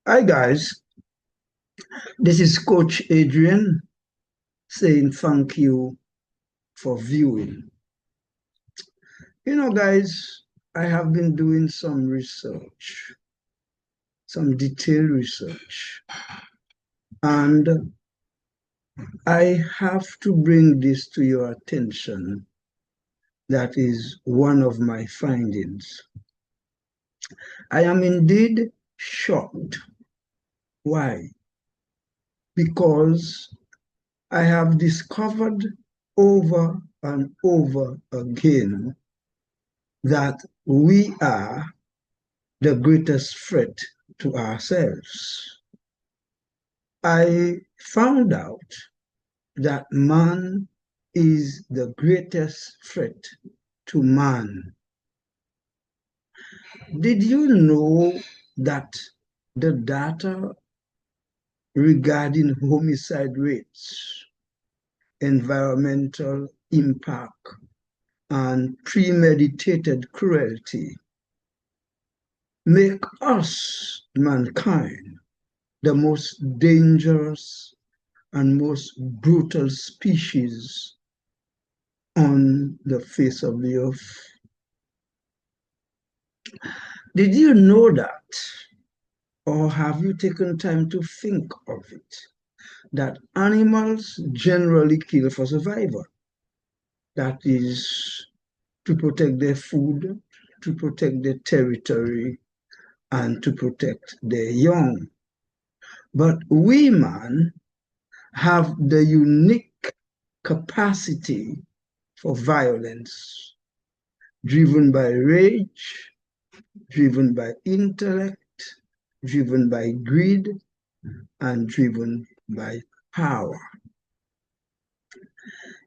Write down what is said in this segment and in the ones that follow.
Hi guys, this is Coach Adrien saying thank you for viewing. Guys, I have been doing some research, some detailed research, and I have to bring this to your attention. That is one of my findings. I am indeed shocked. Why? Because I have discovered over and over again that we are the greatest threat to ourselves. I found out that man is the greatest threat to man. Did you know that the data regarding homicide rates, environmental impact, and premeditated cruelty make us, mankind, the most dangerous and most brutal species on the face of the earth? Did you know that? Or have you taken time to think of it? That animals generally kill for survival. That is to protect their food, to protect their territory, and to protect their young. But we, man, have the unique capacity for violence, driven by rage, driven by intellect, driven by greed, and driven by power.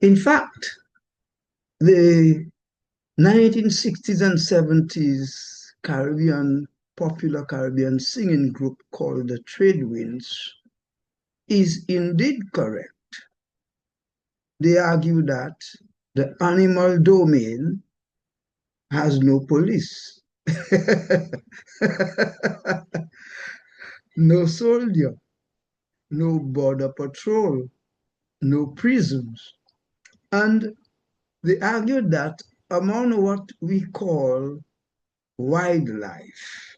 In fact, the 1960s and 70s popular Caribbean singing group called the Trade Winds is indeed correct. They argue that the animal domain has no police, no soldier, no border patrol, no prisons. And they argued that among what we call wildlife,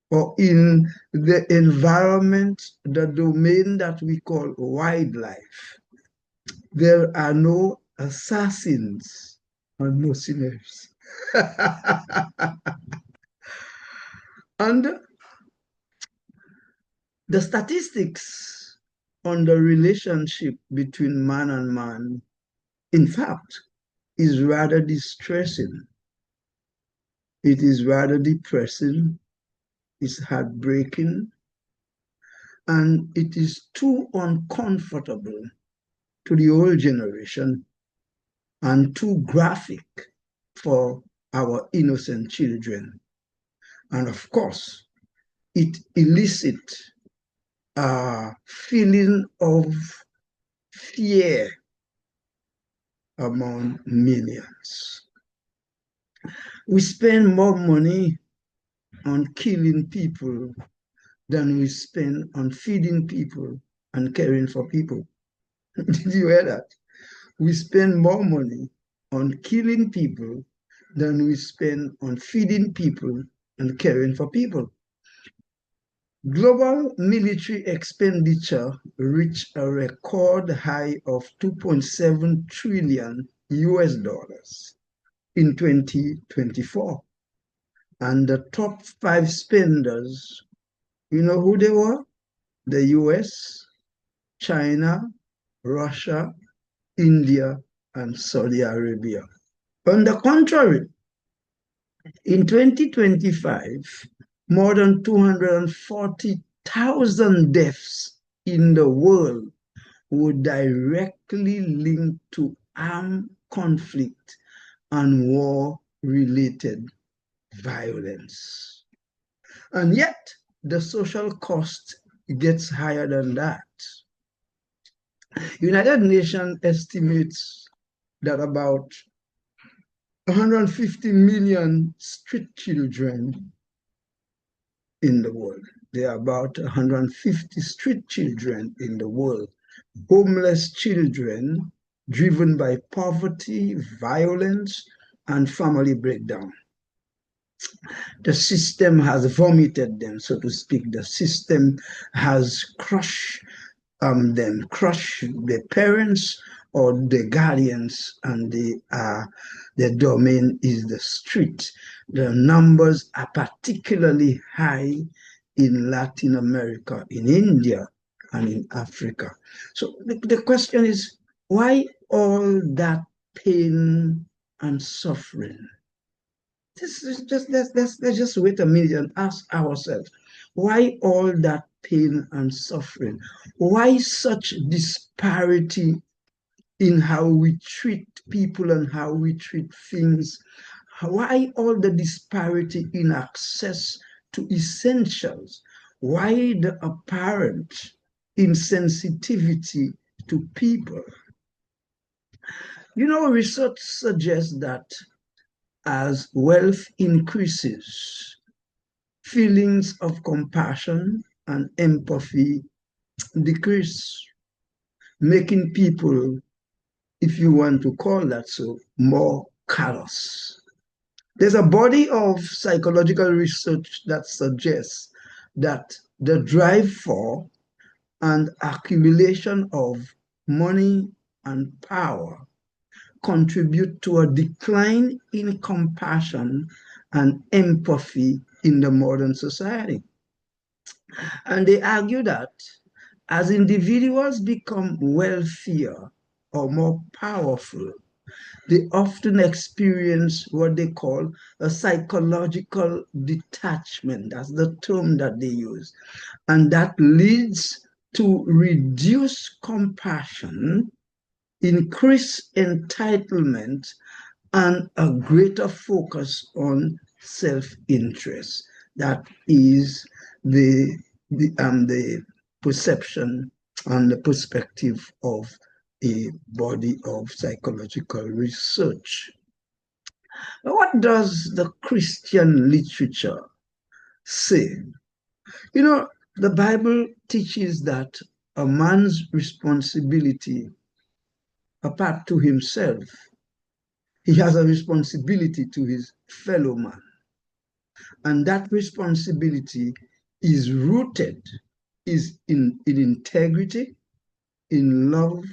or in the environment, the domain that we call wildlife, there are no assassins and mercenaries. And the statistics on the relationship between man and man, in fact, is rather distressing. It is rather depressing, it's heartbreaking, and it is too uncomfortable to the old generation and too graphic for our innocent children. And of course, it elicits a feeling of fear among millions. We spend more money on killing people than we spend on feeding people and caring for people. Did you hear that? We spend more money on killing people than we spend on feeding people and caring for people. Global military expenditure reached a record high of 2.7 trillion US dollars in 2024. And the top five spenders, you know who they were? The US, China, Russia, India, and Saudi Arabia. On the contrary, in 2025, more than 240,000 deaths in the world were directly linked to armed conflict and war-related violence. And yet, the social cost gets higher than that. United Nations estimates that about 150 million street children in the world. There are about 150 street children in the world, homeless children driven by poverty, violence, and family breakdown. The system has vomited them, so to speak. The system has crushed them, crush the parents or the guardians, and the domain is the street. The numbers are particularly high in Latin America, in India, and in Africa. So the question is, why all that pain and suffering? This is just let's just wait a minute and ask ourselves, why all that pain and suffering? Why such disparity in how we treat people and how we treat things? Why all the disparity in access to essentials? Why the apparent insensitivity to people? You know, research suggests that as wealth increases, feelings of compassion and empathy decrease, making people, if you want to call that so, more callous. There's a body of psychological research that suggests that the drive for and accumulation of money and power contribute to a decline in compassion and empathy in the modern society. And they argue that as individuals become wealthier or more powerful, they often experience what they call a psychological detachment. That's the term that they use. And that leads to reduced compassion, increased entitlement, and a greater focus on self-interest. That is the perception and the perspective of a body of psychological research. What does the Christian literature say? You know, the Bible teaches that a man's responsibility, apart to himself, he has a responsibility to his fellow man. And that responsibility is rooted in integrity, in love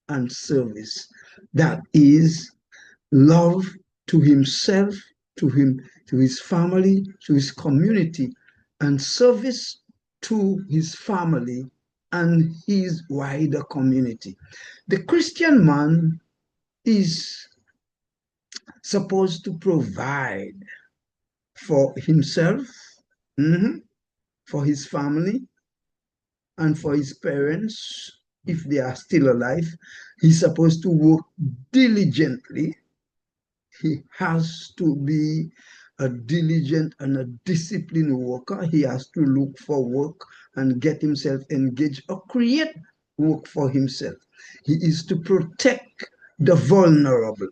and service. That is love to himself, to his family, to his community, and service to his family and his wider community. The Christian man is supposed to provide for himself, for his family, and for his parents, if they are still alive. He's supposed to work diligently. He has to be a diligent and a disciplined worker. He has to look for work and get himself engaged or create work for himself. He is to protect the vulnerable.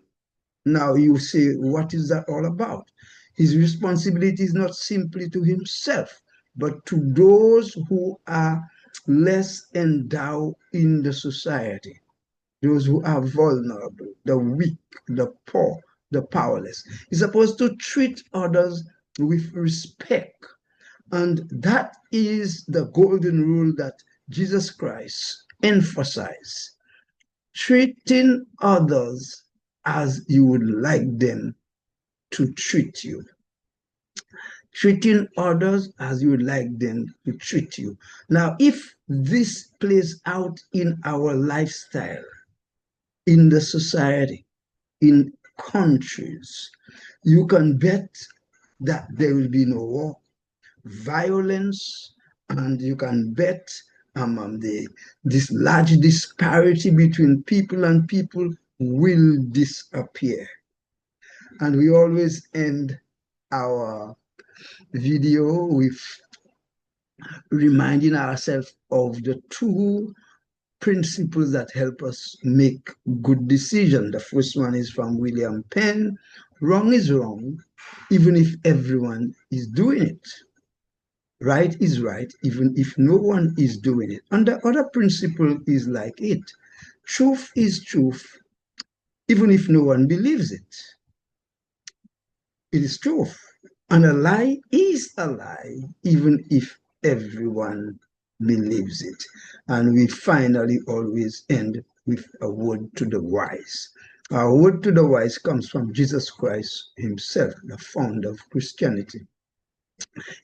Now you say, what is that all about? His responsibility is not simply to himself, but to those who are less endowed in the society, those who are vulnerable, the weak, the poor, the powerless. He's supposed to treat others with respect. And that is the golden rule that Jesus Christ emphasized. Treating others as you would like them to treat you. Treating others as you would like them to treat you. Now, if this plays out in our lifestyle, in the society, in countries, you can bet that there will be no war, violence, and you can bet this large disparity between people and people will disappear. And we always end our video with reminding ourselves of the two principles that help us make good decisions. The first one is from William Penn. Wrong is wrong, even if everyone is doing it. Right is right, even if no one is doing it. And the other principle is like it. Truth is truth, even if no one believes it. It is truth. And a lie is a lie, even if everyone believes it. And we finally always end with a word to the wise. Our word to the wise comes from Jesus Christ himself, the founder of Christianity.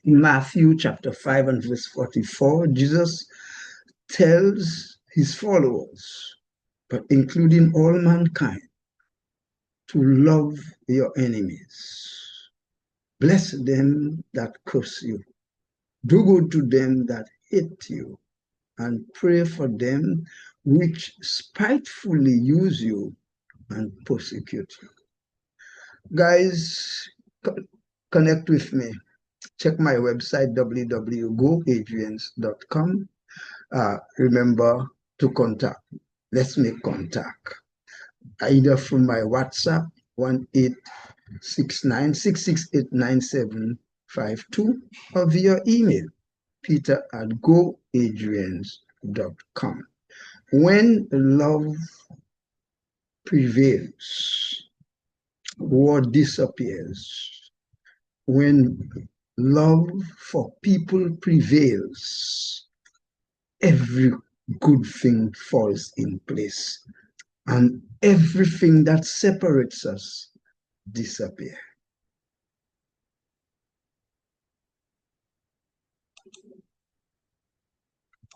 In Matthew chapter 5 and verse 44, Jesus tells his followers, but including all mankind, to love your enemies. Bless them that curse you. Do good to them that hate you, and pray for them which spitefully use you and persecute you. Guys, connect with me. Check my website, www.goadrians.com. Remember to contact. Let's make contact. Either from my WhatsApp, 1-869-668-9752, or via email, peter@goadrians.com. When love prevails, war disappears. When love for people prevails, every good thing falls in place, and everything that separates us disappears.